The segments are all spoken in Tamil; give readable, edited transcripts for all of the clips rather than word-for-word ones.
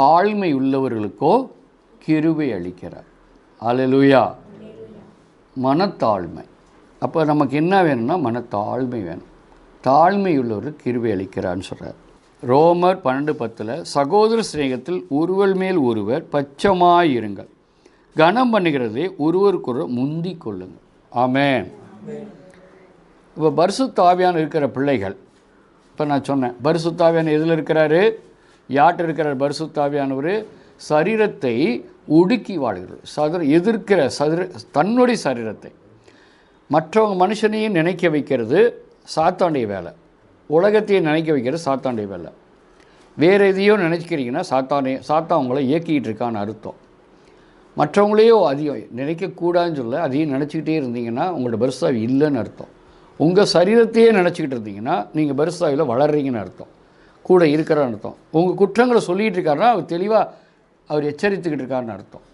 தாழ்மை உள்ளவர்களுக்கோ கிருபை அளிக்கிறார். அல்லேலூயா. மனத்தாழ்மை. அப்போ நமக்கு என்ன வேணும்னா மனத்தாழ்மை வேணும். தாழ்மை உள்ளவருக்கு கிருபை அளிக்கிறான்னு சொல்கிறார். ரோமர் 12:10 சகோதர சிநேகத்தில் ஒருவர் மேல் ஒருவர் பட்சமாயிருங்கள், கனம் பண்ணுகிறதே ஒருவருக்கொருவர் முந்தி கொள்ளுங்கள். ஆமென். இப்போ பரிசுத்த ஆவியானவர் இருக்கிற பிள்ளைகள், இப்போ நான் சொன்னேன் பரிசுத்த ஆவியானவர் எதில் இருக்கிறாரு? யார்கிட்ட இருக்கிறார்? பரிசுத்த ஆவியானவர் சரீரத்தை ஒடுக்கி வாழ்கிறார். எதிர்க்கிற தன்னுடைய சரீரத்தை மற்றவங்க மனுஷனையும் நினைக்க வைக்கிறது சாத்தானுடைய வேலை. உலகத்தையும் நினைக்க வைக்கிறது சாத்தானுடைய வேலை. வேறு எதையோ நினைக்கிறீங்கன்னா சாத்தான் உங்களை இயக்கிக்கிட்டு இருக்கான்னு அர்த்தம். மற்றவங்களையோ அதிகம் நினைக்கக்கூடாதுன்னு சொல்ல அதையும் நினச்சிக்கிட்டே இருந்தீங்கன்னா உங்களோட பரிசுத்தாவி இல்லைன்னு அர்த்தம். உங்கள் சரீரத்தையே நினச்சிக்கிட்டு இருந்தீங்கன்னா நீங்கள் பரிசுத்தாவியில் வளர்றீங்கன்னு அர்த்தம், கூட இருக்கிறன்னு அர்த்தம். உங்கள் குற்றங்களை சொல்லிகிட்டு இருக்காருன்னா அவர் தெளிவாக அவர் எச்சரித்துக்கிட்டு இருக்காருன்னு அர்த்தம்.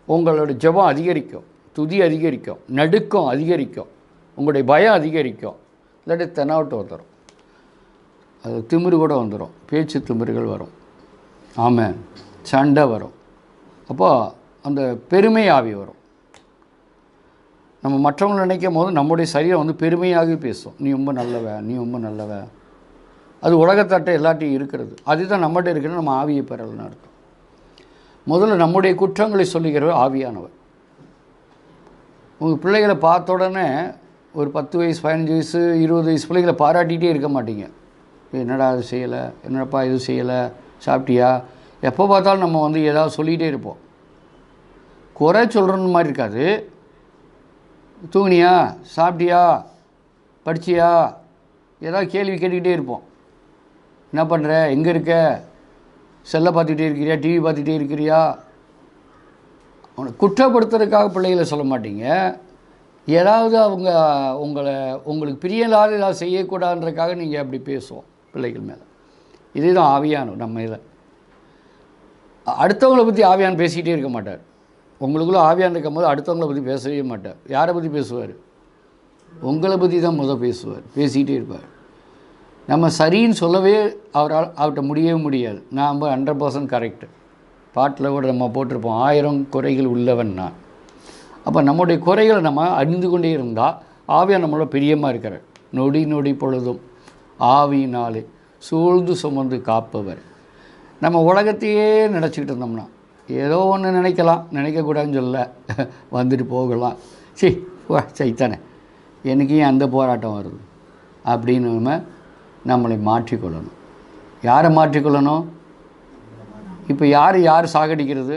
உங்களோட ஜெபம் அதிகரிக்கும், துதி அதிகரிக்கும், நடுக்கம் அதிகரிக்கும், உங்களுடைய பயம் அதிகரிக்கும். இல்லாட்டி தெனாவட்டு வந்துடும், அது திமிரு கூட வந்துடும், பேச்சு திமிருகள் வரும். ஆமாம், சண்டை வரும். அப்போ அந்த பெருமை ஆவி வரும். நம்ம மற்றவங்களை நினைக்கும் போது நம்முடைய சரீரம் வந்து பெருமையாகவே பேசும். நீ ரொம்ப நல்லவ, நீ ரொம்ப நல்லவ. அது உலகத்தாட்ட எல்லாத்தையும் இருக்கிறது. அதுதான் நம்மகிட்ட இருக்கிறது. நம்ம ஆவியை பெறலன்னு அர்த்தம். முதல்ல நம்முடைய குற்றங்களை சொல்லுகிறவர் ஆவியானவர். உங்கள் பிள்ளைகளை பார்த்த உடனே ஒரு 10 வயசு 15 வயசு 20 வயசு பிள்ளைகளை பாராட்டிகிட்டே இருக்க மாட்டீங்க. என்னடா அது செய்யலை, என்னடப்பா இது செய்யலை, சாப்பிட்டியா. எப்போ பார்த்தாலும் நம்ம வந்து ஏதாவது சொல்லிகிட்டே இருப்போம். குறை சொல்கிறன்னு மாதிரி இருக்காது. தூங்கினியா, சாப்பிட்டியா, படிச்சியா, ஏதாவது கேள்வி கேட்டுக்கிட்டே இருப்போம். என்ன பண்ணுற, எங்கே இருக்க, செல்லை பார்த்துக்கிட்டே இருக்கிறியா, டிவி பார்த்துக்கிட்டே இருக்கிறியா. அவனை குற்றப்படுத்துறதுக்காக பிள்ளைகளை சொல்ல மாட்டீங்க. ஏதாவது உங்களுக்கு பிரியலாத ஏதாவது செய்யக்கூடாதுன்றதுக்காக நீங்கள் அப்படி பேசுவோம் பிள்ளைகள் மேலே. இதுதான் ஆவியானவர் நம்ம இதில். அடுத்தவங்களை பற்றி ஆவியான் பேசிக்கிட்டே இருக்க மாட்டார். உங்களுக்குள்ளே ஆவியான் இருக்கும் போது அடுத்தவங்களை பற்றி பேசவே மாட்டார். யாரை பற்றி பேசுவார்? உங்களை பற்றி தான் பேசுவார், பேசிக்கிட்டே இருப்பார். நம்ம சரின்னு சொல்லவே அவர்கிட்ட முடியவே முடியாது. நான் 100% கரெக்டு. பாட்டில் கூட நம்ம போட்டிருப்போம், 1000 குறைகள் உள்ளவன் நான். அப்போ நம்முடைய குறைகளை நம்ம அறிந்து கொண்டே இருந்தால் ஆவியான் நம்மளோட பிரியமாக இருக்கிறார். நொடி நொடி பொழுதும் ஆவியினாலே சூழ்ந்து சுமந்து காப்பவர். நம்ம உலகத்தையே நினச்சிக்கிட்டு இருந்தோம்னா ஏதோ ஒன்று நினைக்கலாம், நினைக்கக்கூடாதுன்னு சொல்ல வந்துட்டு போகலாம். சைத்தானே எனக்கு ஏன் அந்த போராட்டம் வருது அப்படின்னு நம்மளை மாற்றிக்கொள்ளணும். யாரை மாற்றிக்கொள்ளணும்? இப்போ யார் சாகடிக்கிறது?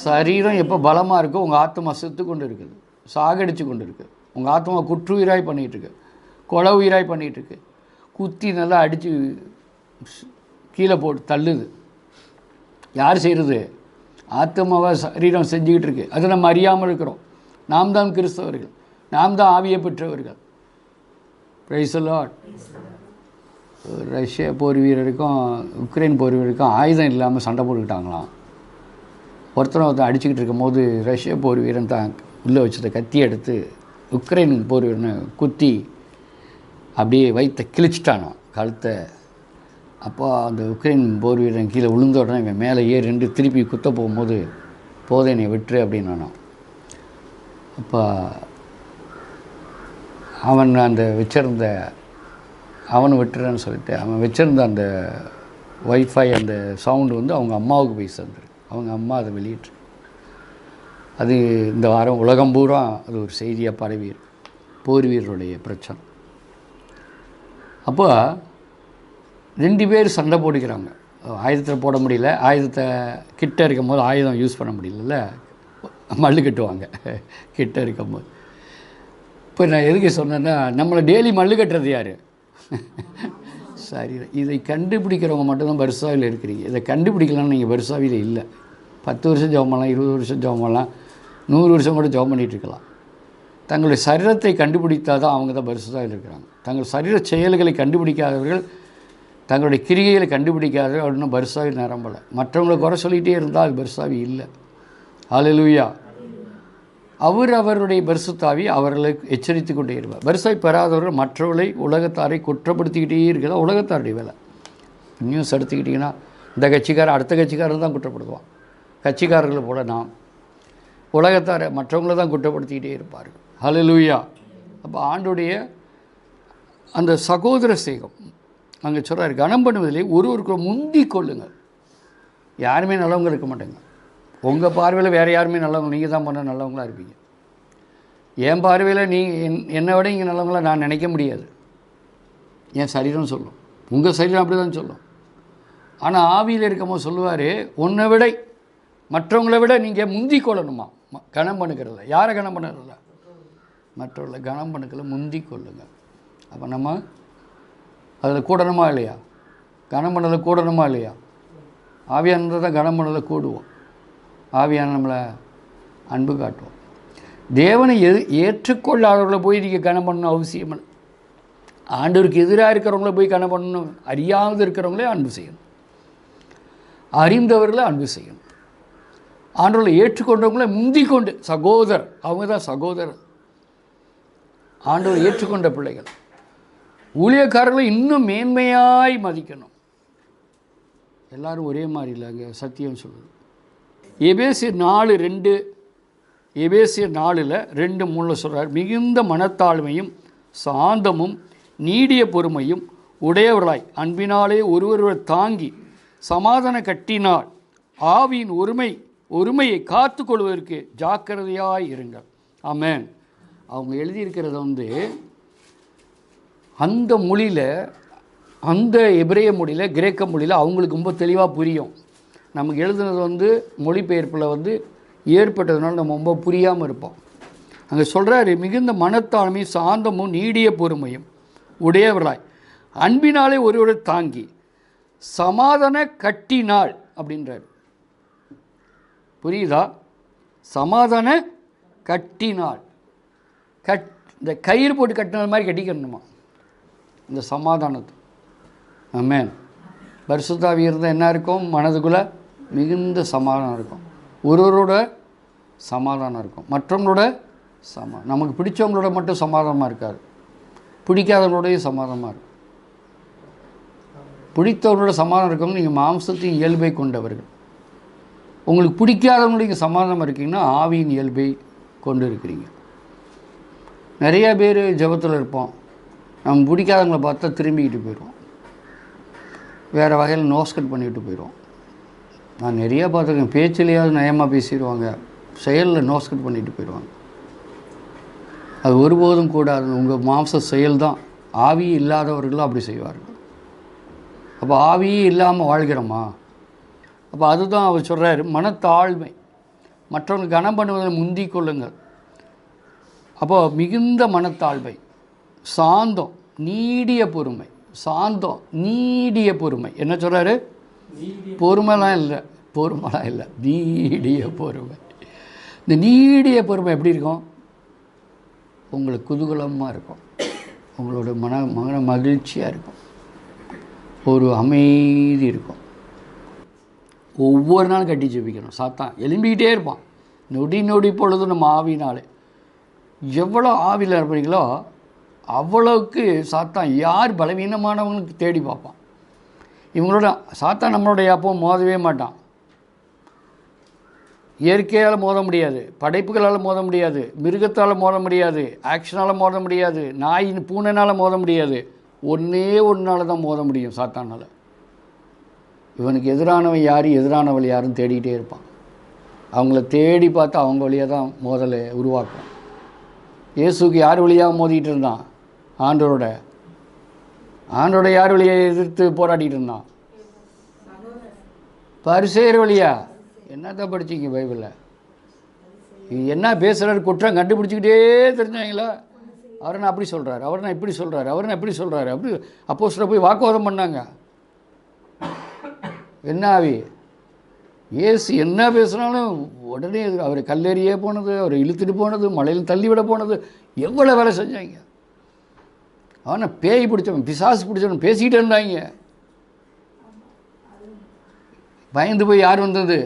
சரீரம் எப்போ பலமாக இருக்கோ உங்கள் ஆத்மா செத்து கொண்டு இருக்குது, சாகடித்து கொண்டு இருக்குது. உங்கள் ஆத்மா குற்றுயிராய் பண்ணிகிட்ருக்கு, கொலை உயிராய் பண்ணிகிட்ருக்கு. குத்தி நல்லா அடித்து கீழே போட்டு தள்ளுது. யார் செய்கிறது? ஆத்மாவை சரீரம் செஞ்சுக்கிட்டு இருக்கு. அதை நம்ம அறியாமல் இருக்கிறோம். நாம் தான் கிறிஸ்தவர்கள், நாம் தான் ஆவியை பெற்றவர்கள். Praise the Lord. ரஷ்ய போர் வீரருக்கும் உக்ரைன் போர் வீரருக்கும் ஆயுதம் இல்லாமல் சண்டை போட்டுக்கிட்டாங்களாம். ஒருத்தர் அடிச்சுக்கிட்டு இருக்கும் போது ரஷ்ய போர் வீரன் தான் உள்ளே வச்சதை கத்தி எடுத்து உக்ரைன் போர் வீரனை குத்தி அப்படியே வயிற்றை கிழிச்சிட்டானோ கழுத்தை. அப்போ அந்த உக்ரைன் போர் வீரன் கீழே விழுந்த உடனே இவன் மேலே ஏறி ரெண்டு திருப்பி குத்த போகும்போது போதை நீ விட்டுரு அப்படின்னு. அப்போ அவன் அந்த வச்சிருந்த அவனை விட்டுறன்னு சொல்லிட்டு அவன் வச்சுருந்த அந்த வைஃபை அந்த சவுண்டு வந்து அவங்க அம்மாவுக்கு போய் சேர்ந்துரு. அவங்க அம்மா அதை வெளியிட்டு அது இந்த வாரம் உலகம் பூரா அது ஒரு செய்தியாக பரவி போர் வீரருடைய பிரச்சனை. அப்போ 2 பேர் சண்டை போட்டுக்கிறாங்க. ஆயுதத்தில் போட முடியல, ஆயுதத்தை கிட்ட இருக்கும் போது ஆயுதம் யூஸ் பண்ண முடியல, மல்லு கட்டுவாங்க கிட்ட இருக்கும் போது. இப்போ நான் எதுக்கு சொன்னேன்னா நம்மளை டெய்லி மல்லு கட்டுறது யார்? சரி, இதை கண்டுபிடிக்கிறவங்க மட்டும்தான் பரிசாவில் இருக்கிறீங்க. இதை கண்டுபிடிக்கலாம்னு நீங்கள் பரிசாவில் இல்லை. 10 வருஷம் ஜெபம் பண்ணலாம், 20 வருஷம் ஜெபம் பண்ணலாம், 100 வருஷம் கூட ஜெபம் பண்ணிகிட்ருக்கலாம். தங்களுடைய சரீரத்தை கண்டுபிடித்தால் தான் அவங்க தான் பரிசுத்தாவில் இருக்கிறாங்க. தங்கள் சரீர செயல்களை கண்டுபிடிக்காதவர்கள், தங்களுடைய கிரிகைகளை கண்டுபிடிக்காதவர்கள் அப்படின்னா பரிசுத்தாவில் நிரம்பலை. மற்றவங்களை குறை சொல்லிகிட்டே இருந்தால் அது பரிசுத்தாவி இல்லை. ஹல்லேலூயா. அவருடைய பரிசுத்தாவி அவர்களை எச்சரித்து கொண்டே இருப்பார். பரிசாய் பெறாதவர்கள் மற்றவர்களை உலகத்தாரை குற்றப்படுத்திக்கிட்டே இருக்கிறதா உலகத்தாருடைய வேலை. நியூஸ் எடுத்துக்கிட்டிங்கன்னா இந்த கட்சிக்காரன் அடுத்த கட்சிக்காரன் தான் குற்றப்படுத்துவான். கட்சிக்காரர்களை போல நாம் உலகத்தார மற்றவங்கள தான் குற்றப்படுத்திக்கிட்டே இருப்பார்கள். ஹல்லேலூயா. அப்போ ஆண்டுடைய அந்த சகோதர சேகம் அங்கே சொல்கிறார், கனம் பண்ணுவதிலே ஒருவருக்கு முந்தி கொள்ளுங்கள். யாருமே நல்லவங்க இருக்க மாட்டேங்க. உங்கள் பார்வையில் வேறு யாருமே நல்லவங்க, நீங்கள் தான் பண்ண நல்லவங்களாக இருப்பீங்க. என் பார்வையில் என்னை விட இங்கே நல்லவங்களாக நான் நினைக்க முடியாது. என் சரீரம் சொல்லும், உங்கள் சரீரம் அப்படி தான் சொல்லும். ஆனால் ஆவியில் இருக்கமோ சொல்லுவார், உன்னை விட மற்றவங்களை விட நீங்கள் முந்தி கொள்ளணுமா. கனம் பண்ணுக்கிறதில்ல. யாரை கனம் பண்ணுறதில்ல? மற்றவர்களை கனம் பண்ணுக்கல, முந்தி கொள்ளுங்க. அப்போ நம்ம அதில் கூடணுமா இல்லையா? கனம் பண்ணதில் கூடணுமா இல்லையா? ஆவியானதை தான் கனம் பண்ணதை கூடுவோம். ஆவியான நம்மளை அன்பு காட்டுவோம். தேவனை ஏற்றுக்கொள்ளாதவர்களை போய் நீங்கள் கனம் பண்ணணும் அவசியம் இல்லை. ஆண்டவருக்கு எதிராக இருக்கிறவங்கள போய் கனம் பண்ணணும். அறியாமல் இருக்கிறவங்களே அன்பு செய்யணும், அறிந்தவர்களை அன்பு செய்யணும். ஆண்டவர்களை ஏற்றுக்கொண்டவங்கள முந்தி கொண்டு, சகோதரர், அவங்க தான் சகோதரர். ஆண்டவர் ஏற்றுக்கொண்ட பிள்ளைகள். ஊழியக்காரர்களை இன்னும் மேன்மையாய் மதிக்கணும். எல்லாரும் ஒரே மாதிரி இல்லை. அங்கே சத்தியம் சொல்லுது. எபேசியர் 4:2, எபேசியர் 4:2-3 சொல்கிறார், மிகுந்த மனத்தாழ்மையும் சாந்தமும் நீடிய பொறுமையும் உடையவர்களாய் அன்பினாலே ஒருவரை தாங்கி சமாதான கட்டினால் ஆவியின் ஒருமையை காத்து கொள்வதற்கு ஜாக்கிரதையாய் இருங்கள். ஆமென். அவங்க எழுதியிருக்கிறது அந்த மொழியில், அந்த எபிரேய மொழியில், கிரேக்க மொழியில் அவங்களுக்கு ரொம்ப தெளிவாக புரியும். நமக்கு எழுதுனது மொழிபெயர்ப்பில் ஏற்பட்டதுனால நம்ம ரொம்ப புரியாமல் இருப்போம். அங்கே சொல்கிறாரு, மிகுந்த மனத்தாழ்மையும் சாந்தமும் நீடிய பொறுமையும் உடையவர்களாய் அன்பினாலே ஒருவரை தாங்கி சமாதான கட்டினாள் அப்படின்றார். புரியுதா? சமாதான கட்டினாள். இந்த கயிறு போட்டு கட்டினது மாதிரி கட்டிக்கணுமா இந்த சமாதானத்தை. ஆமென். பரிசுத்த ஆவி இருந்தால் என்ன இருக்கும்? மனதுக்குள்ளே மிகுந்த சமாதானம் இருக்கும். ஒருவரோட சமாதானம் இருக்கும், மற்றவங்களோட நமக்கு பிடிச்சவங்களோட மட்டும் சமாதானமாக இருக்காது, பிடிக்காதவங்களோடையும் சமாதானமாக இருக்கும். பிடித்தவங்களோட சமாதானம் இருக்கவங்க நீங்கள் மாம்சத்தின் இயல்பை கொண்டவர்கள். உங்களுக்கு பிடிக்காதவங்களோட நீங்கள் சமாதானமாக இருக்கீங்கன்னா ஆவியின் இயல்பை கொண்டு இருக்கிறீங்க. நிறைய பேர் ஜெபத்தில் இருப்போம், நம்ம பிடிக்காதவங்களை பார்த்தா திரும்பிக்கிட்டு போயிடுவோம், வேறு வகையில் நோஸ்கட் பண்ணிவிட்டு போயிடுவோம். நான் நிறையா பார்த்துருக்கேன். பேச்சிலேயாவது நயமாக பேசிடுவாங்க, செயலில் நோஸ்கட் பண்ணிட்டு போயிடுவாங்க. அது ஒருபோதும் கூடாது. உங்கள் மாம்ச செயல் தான். ஆவி இல்லாதவர்களும் அப்படி செய்வார்கள். அப்போ ஆவியே இல்லாமல் வாழ்கிறோமா? அப்போ அதுதான் அவர் சொல்கிறார், மனத்தாழ்மை, மற்றவங்க கனம் பண்ணுவதை முந்தி கொள்ளுங்கள். அப்போது மிகுந்த மனத்தாழ்மை, சாந்தம், நீடிய பொறுமை. சாந்தம், நீடிய பொறுமை. என்ன சொல்கிறாரு? பொறுமைலாம் இல்லை, நீடிய பொறுமை. இந்த நீடிய பொறுமை எப்படி இருக்கும்? உங்களுக்கு குதூகலமாக இருக்கும், உங்களோட மன மகிழ்ச்சியாக இருக்கும், ஒரு அமைதி இருக்கும். ஒவ்வொரு நாளும் கட்டி ஜெபிக்கணும். சாத்தான் எழும்பிக்கிட்டே இருப்பான். நொடி பொழுது நம்ம ஆவினாலே எவ்வளோ ஆவியில் இருப்பீங்களோ அவ்வளோக்கு சாத்தான் யார் பலவீனமானவங்களுக்கு தேடி பார்ப்பான். இவங்களோட சாத்தான் நம்மளுடைய அப்போ மோதவே மாட்டான். இயற்கையால் மோத முடியாது, படைப்புகளால் மோத முடியாது, மிருகத்தால் மோத முடியாது, ஆக்ஷனால் மோத முடியாது, நாயின் பூனைனால் மோத முடியாது. ஒன்றே ஒன்றால் தான் மோத முடியும் சாத்தானால். இவனுக்கு எதிரானவன் யார், எதிரானவள் யாருன்னு தேடிக்கிட்டே இருப்பான். அவங்கள தேடி பார்த்து அவங்க வழியாக தான் மோதலை உருவாக்கும். இயேசுக்கு யார் வழியாக மோதிக்கிட்டு இருந்தான்? ஆண்டவரோட யார் வழியை எதிர்த்து போராடிட்டு இருந்தான்? பரிசேயர் வழியா. என்னதான் படிச்சிங்க பைபிளில்? என்ன பேசுகிறாரு? குற்றம் கண்டுபிடிச்சிக்கிட்டே தெரிஞ்சாங்களா? அவர் நான் அப்படி சொல்கிறாரு, அவர் நான் இப்படி சொல்கிறாரு, அவர் நான் இப்படி சொல்கிறாரு, அப்படி அப்போஸ்தலர் போய் வாக்குவாதம் பண்ணாங்க. என்ன ஆவி? இயேசு என்ன பேசுனாலும் உடனே அவர் கல்லெறியே போனது, அவர் இழுத்துட்டு போனது, மலையில் தள்ளிவிட போனது, எவ்வளோ வேலை செஞ்சாங்க. அவனை பேய் பிடிச்சவன், பிசாசு பிடிச்சவன் பேசிக்கிட்டே இருந்தாங்க. பயந்து போய் யார் வந்தது?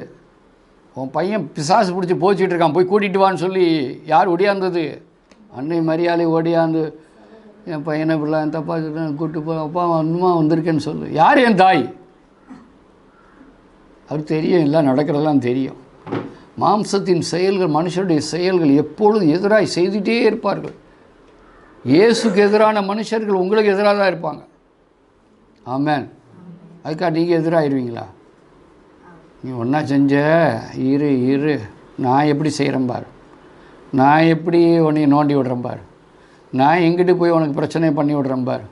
உன் பையன் பிசாசு பிடிச்சி போச்சிட்டு இருக்கான், போய் கூட்டிகிட்டு வான்னு சொல்லி யார் ஒடியாந்தது? அன்னை மரியாதை ஓடியாந்து என் பையனை இப்படிலாம் என் தப்பா கூப்பிட்டு போ, அப்பா அம்மா வந்திருக்கேன்னு சொல்லு. யார்? என் தாய். அவர் தெரியும், எல்லாம் நடக்கிறதெல்லாம் தெரியும். மாம்சத்தின் செயல்கள், மனுஷனுடைய செயல்கள் எப்பொழுதும் எதிராக செய்துகிட்டே இருப்பார்கள். இயேசுக்கு எதிரான மனுஷர்கள் உங்களுக்கு எதிராக தான் இருப்பாங்க. ஆமென். அதுக்காக நீங்கள் எதிராகிடுவீங்களா? நீ ஒன்றா செஞ்ச, இரு நான் எப்படி செய்கிறேன் பாரு, நான் எப்படி உன்னை நோண்டி விடுறேன் பாரு, நான் எங்கிட்டு போய் உனக்கு பிரச்சனை பண்ணி விடுறேன் பாரு,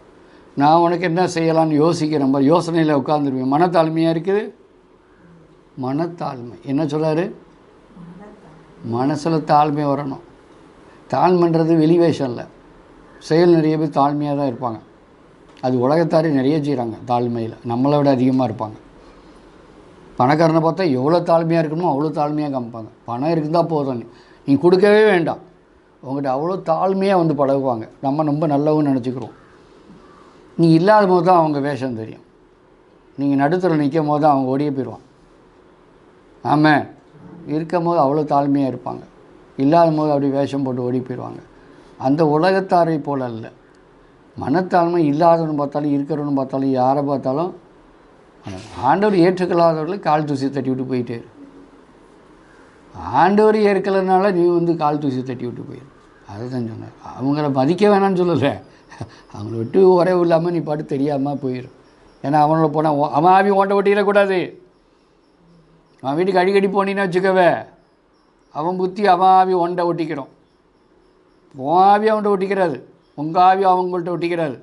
நான் உனக்கு என்ன செய்யலான்னு யோசிக்கிறேன் பாரு. யோசனையில் உட்காந்துருவேன். மனத்தாழ்மையாக இருக்குது. மனத்தாழ்மை என்ன சொல்கிறாரு? மனசில் தாழ்மை வரணும். தாழ்மைன்றது வெளிவேஷம் இல்லை, செயல். நிறைய பேர் தாழ்மையாக தான் இருப்பாங்க. அது உலகத்தாரே நிறைய செய்கிறாங்க தாழ்மையில், நம்மளை விட அதிகமாக இருப்பாங்க. பணக்காரனை பார்த்தா எவ்வளோ தாழ்மையாக இருக்கணுமோ அவ்வளோ தாழ்மையாக காமிப்பாங்க. பணம் இருக்குதான் போதும், நீ கொடுக்கவே வேண்டாம், உங்கள்கிட்ட அவ்வளோ தாழ்மையாக வந்து பழகுவாங்க. நம்ம ரொம்ப நல்லவன்னு நினச்சிக்கிறோம். நீ இல்லாத போது தான் அவங்க வேஷம் தெரியும். நீங்கள் நடுத்தரில் நிற்கும் போது தான் அவங்க ஓடியே போயிடுவான். ஆமாம். இருக்கும் போது அவ்வளோ தாழ்மையாக இருப்பாங்க, இல்லாத போது அப்படி வேஷம் போட்டு ஓடி போயிடுவாங்க. அந்த உலகத்தாரை போல் அல்ல. மனத்தாழ்மை இல்லாதவனு பார்த்தாலும் இருக்கிறவனு பார்த்தாலும் யாரை பார்த்தாலும் ஆண்டவர் ஏற்றுக்கொள்ளாதவர்களை கால் தூசி தட்டி விட்டு போயிட்டே இரு. ஆண்டவர் ஏற்கலைனால நீ வந்து கால் தூசி தட்டி விட்டு போயிரு. அதை தான் சொன்னார். அவங்கள மதிக்க வேணான்னு சொல்லலை, அவங்கள விட்டு உறவு இல்லாமல் நீ பாட்டு தெரியாமல் போயிடும். ஏன்னா அவனோட போனால் அவன் ஆவி ஓட்ட ஒட்டிடக்கூடாது. அவன் வீட்டுக்கு அடிக்கடி போனீன்னு வச்சுக்கவே, அவன் புத்தி அவன் ஆவி ஒண்டை ஒட்டிக்கிறோம். உன் ஆவி அவன்கிட்ட ஒட்டிக்கிறாது, உங்கள் ஆவி அவங்கள்ட்ட ஒட்டிக்கிறாது.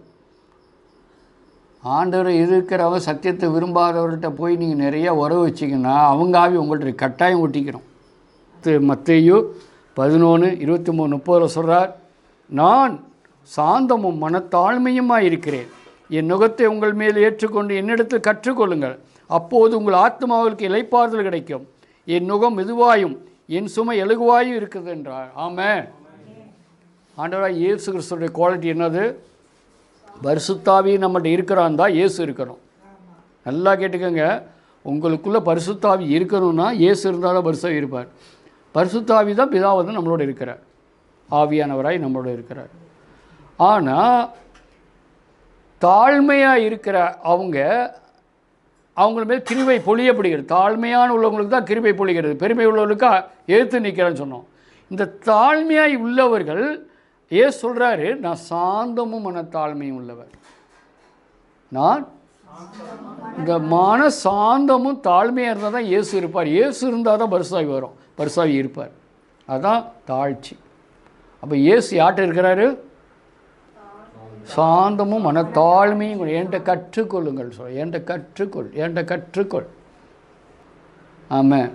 ஆண்டவர் இருக்கிறவன் சத்தியத்தை விரும்பாதவர்கிட்ட போய் நீங்கள் நிறைய உறவு வச்சிங்கன்னா அவங்க ஆவி உங்கள்கிட்ட கட்டாயம் ஒட்டிக்கிறோம். மத்தேயு 11:23-30 சொல்கிறார், நான் சாந்தமும் மனத்தாழ்மையுமாக இருக்கிறேன். என் நுகத்தை உங்கள் மேல் ஏற்றுக்கொண்டு என்னிடத்தில் கற்றுக்கொள்ளுங்கள், அப்போது உங்கள் ஆத்மாவுக்கு இளைப்பாறுதல் கிடைக்கும். என் நுகம் மெதுவாயும் என் சுமை எலுகுவாயும் இருக்குது என்றார். ஆமென். ஆண்டவராக இயேசு கிறிஸ்துடைய குவாலிட்டி என்னது? பரிசுத்தாவி நம்மகிட்ட இருக்கிறான் தான் இயேசு இருக்கணும். நல்லா கேட்டுக்கோங்க, உங்களுக்குள்ளே பரிசுத்தாவி இருக்கணும்னா இயேசு இருந்தால் தான் பரிசுத்தாவி இருப்பார். பரிசுத்தாவி தான் பிதாவது நம்மளோட இருக்கிறார், ஆவியானவராய் நம்மளோட இருக்கிறார். ஆனால் தாழ்மையாக இருக்கிற அவங்கள மேல் கிருபை பொழியப்படுகிறது. தாழ்மையான உள்ளவங்களுக்கு தான் கிருபை பொழிகிறது, பெருமை உள்ளவர்களுக்கு எதிர்த்து நிற்கிறேன்னு சொன்னோம். இந்த தாழ்மையாய் உள்ளவர்கள் ஏசு சொல்கிறாரு, நான் சாந்தமும் மனத்தாழ்மையும் உள்ளவர். நான் இந்த மன சாந்தமும் தாழ்மையாக இருந்தால் தான் இயேசு இருப்பார். இயேசு இருந்தால் தான் பரிசுத்தாவி வரும், பரிசுத்தாவி இருப்பார். அதுதான் தாழ்ச்சி. அப்போ இயேசு யார்கிட்ட இருக்கிறாரு? சாந்தமும் மனத்தாழ்மையும். என்கிட்ட கற்றுக்கொள்ளுங்கள் சொல்ல, என்கிட்ட கற்றுக்கொள். ஆமாம்.